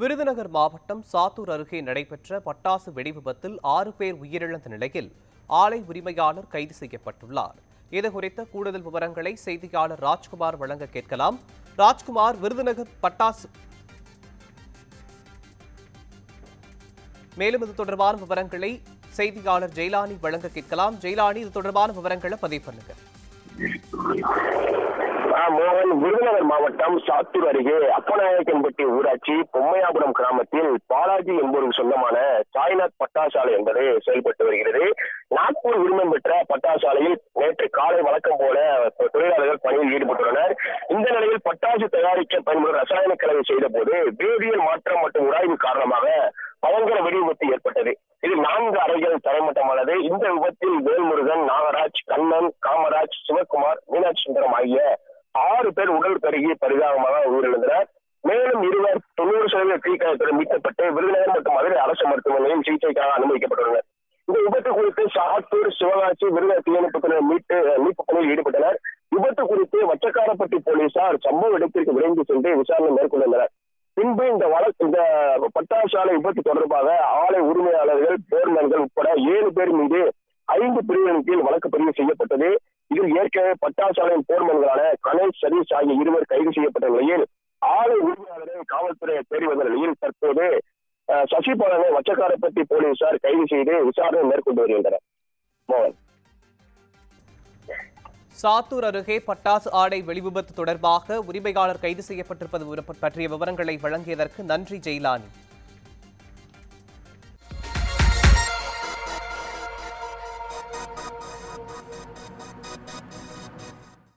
விருதுநகர் மாவட்டம் சாத்தூர் அருகே நடைபெற்ற பட்டாசு வெடிவிபத்தில் 6 பேர் உயிரிழந்த நிலையில் ஆலை உரிமையாளர் கைது செய்யப்பட்டுள்ளார். இதுகுறித்த கூடுதல் விவரங்களை செய்தியாளர் ராஜ்குமார் வழங்க கேட்கலாம். ராஜ்குமார், விருதுநகர் பட்டாசு மேலும் இது தொடர்பான விவரங்களை செய்தியாளர் ஜெயலானி வழங்க கேட்கலாம். ஜெயலானி, இது தொடர்பான விவரங்களை பதிவு பண்ணுங்க. மோகன், விருதுநகர் மாவட்டம் சாத்தூர் அருகே அப்பநாயக்கன்பட்டி ஊராட்சி பொம்மையாபுரம் கிராமத்தில் பாலாஜி என்பவருக்கு சொந்தமான சாய்நாத் பட்டாசாலை என்பது செயல்பட்டு வருகிறது. நாக்பூர் உரிமம் பெற்ற பட்டாசாலையில் நேற்று காலை வழக்கம் போல தொழிலாளர்கள் பணியில் ஈடுபட்டுள்ளனர். இந்த நிலையில் பட்டாசு தயாரிக்க பயன்படும் ரசாயன கலவை செய்த போது வேதியியல் மாற்றம் மற்றும் உராய்வு காரணமாக பயங்கர வெடி விபத்து ஏற்பட்டது. இதில் 4 அறைகள் தரைமட்டமானது. இந்த விபத்தில் வேல்முருகன், நாகராஜ், கண்ணன், காமராஜ், சிவகுமார், மீனாட்சி சுந்தரம் ஆகிய 6 பேர் உடல் கருகி பரிதாபமாக உயிரிழந்தனர். மேலும் 2 90% தீக்காயத்துடன் மீட்கப்பட்டு விருதுநகர் மற்றும் மதுரை அரசு மருத்துவமனையில் சிகிச்சைக்காக அனுமதிக்கப்பட்டுள்ளனர். இந்த விபத்து குறித்து சாத்தூர், சிவகாசி, விருதுநகர் தீயணைப்புத்துறையினர் மீட்பு பணியில் ஈடுபட்டனர். விபத்து குறித்து வச்சக்காரப்பட்டி போலீசார் சம்பவ இடத்திற்கு விரைந்து சென்று விசாரணை மேற்கொண்டனர். பின்பு இந்த பட்டாசாலை விபத்து தொடர்பாக ஆலை உரிமையாளர்கள், போர்மேன்கள் உட்பட 7 பேர் மீது 5 பிரிவுகளின் கீழ் வழக்கு பதிவு செய்யப்பட்டது. இதில் ஏற்கனவே பட்டாசாலையின் போர்மேன்களான கணேஷ், சதீஷ் ஆகிய 2 கைது செய்யப்பட்ட நிலையில் ஆலை உரிமையாளரை காவல்துறை தேடி வந்த நிலையில் தற்போது சசிபாலனை வச்சக்காரப்பட்டி போலீசார் கைது செய்து விசாரணை மேற்கொண்டு வருகின்றனர். மோகன், சாத்தூர் அருகே பட்டாசு ஆலை வெடிவிபத்து தொடர்பாக உரிமையாளர் கைது செய்யப்பட்டிருப்பது பற்றிய விவரங்களை வழங்கியதற்கு நன்றி ஜெயலானி.